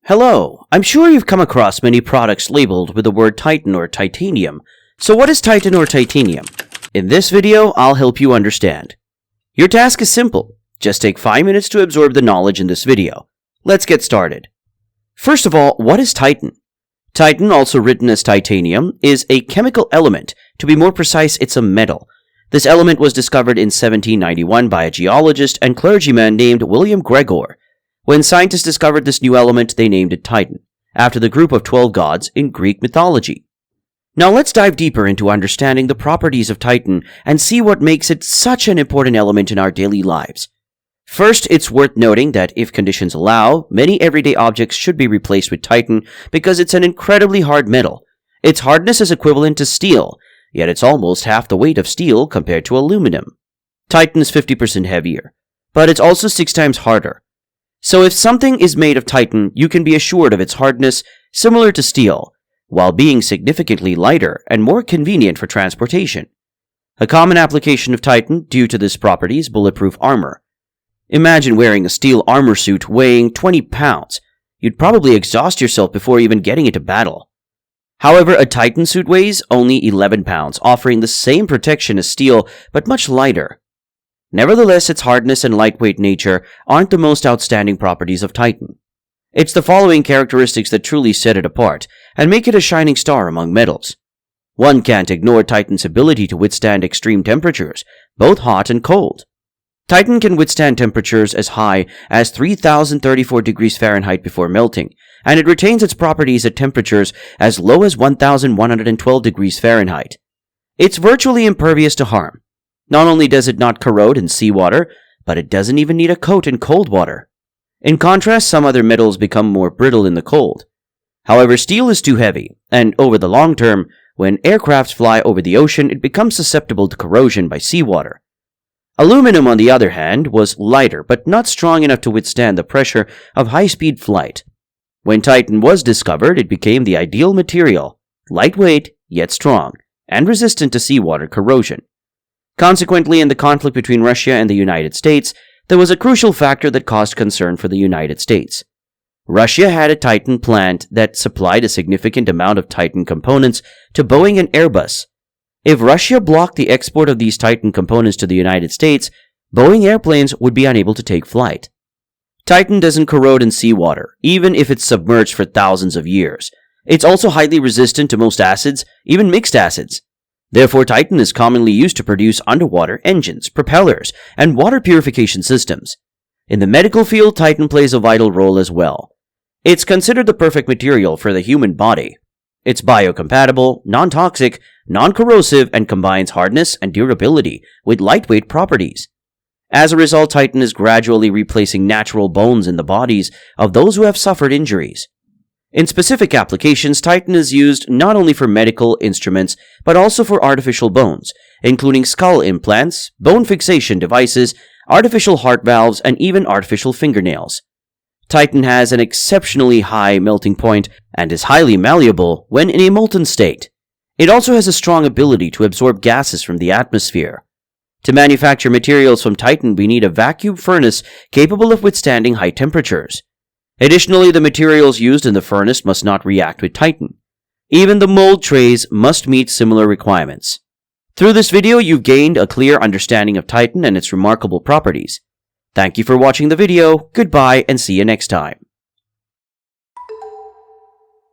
Hello, I'm sure you've come across many products labeled with the word Titan or titanium. So what is Titan or titanium? In this video, I'll help you understand. Your task is simple. Just take 5 minutes to absorb the knowledge in this video. Let's get started. First of all, what is Titan? Titan, also written as titanium, is a chemical element. To be more precise, it's a metal. This element was discovered in 1791 by a geologist and clergyman named William Gregor. When scientists discovered this new element, they named it Titan, after the group of 12 gods in Greek mythology. Now let's dive deeper into understanding the properties of Titan and see what makes it such an important element in our daily lives. First, it's worth noting that if conditions allow, many everyday objects should be replaced with Titan because it's an incredibly hard metal. Its hardness is equivalent to steel, yet it's almost half the weight of steel compared to aluminum. Titan is 50% heavier, but it's also 6 times harder. So if something is made of Titan, you can be assured of its hardness, similar to steel, while being significantly lighter and more convenient for transportation. A common application of Titan due to this property is bulletproof armor. Imagine wearing a steel armor suit weighing 20 pounds. You'd probably exhaust yourself before even getting into battle. However, a Titan suit weighs only 11 pounds, offering the same protection as steel, but much lighter. Nevertheless, its hardness and lightweight nature aren't the most outstanding properties of Titan. It's the following characteristics that truly set it apart and make it a shining star among metals. One can't ignore Titan's ability to withstand extreme temperatures, both hot and cold. Titan can withstand temperatures as high as 3,034 degrees Fahrenheit before melting, and it retains its properties at temperatures as low as 1,112 degrees Fahrenheit. It's virtually impervious to harm. Not only does it not corrode in seawater, but it doesn't even need a coat in cold water. In contrast, some other metals become more brittle in the cold. However, steel is too heavy, and over the long term, when aircrafts fly over the ocean, it becomes susceptible to corrosion by seawater. Aluminum, on the other hand, was lighter, but not strong enough to withstand the pressure of high-speed flight. When Titan was discovered, it became the ideal material, lightweight, yet strong, and resistant to seawater corrosion. Consequently, in the conflict between Russia and the United States, there was a crucial factor that caused concern for the United States. Russia had a Titan plant that supplied a significant amount of Titan components to Boeing and Airbus. If Russia blocked the export of these Titan components to the United States, Boeing airplanes would be unable to take flight. Titan doesn't corrode in seawater, even if it's submerged for thousands of years. It's also highly resistant to most acids, even mixed acids. Therefore, Titan is commonly used to produce underwater engines, propellers, and water purification systems. In the medical field, Titan plays a vital role as well. It's considered the perfect material for the human body. It's biocompatible, non-toxic, non-corrosive, and combines hardness and durability with lightweight properties. As a result, Titan is gradually replacing natural bones in the bodies of those who have suffered injuries. In specific applications, Titan is used not only for medical instruments, but also for artificial bones, including skull implants, bone fixation devices, artificial heart valves, and even artificial fingernails. Titan has an exceptionally high melting point and is highly malleable when in a molten state. It also has a strong ability to absorb gases from the atmosphere. To manufacture materials from Titan, we need a vacuum furnace capable of withstanding high temperatures. Additionally, the materials used in the furnace must not react with Titan. Even the mold trays must meet similar requirements. Through this video, you've gained a clear understanding of Titan and its remarkable properties. Thank you for watching the video, goodbye, and see you next time.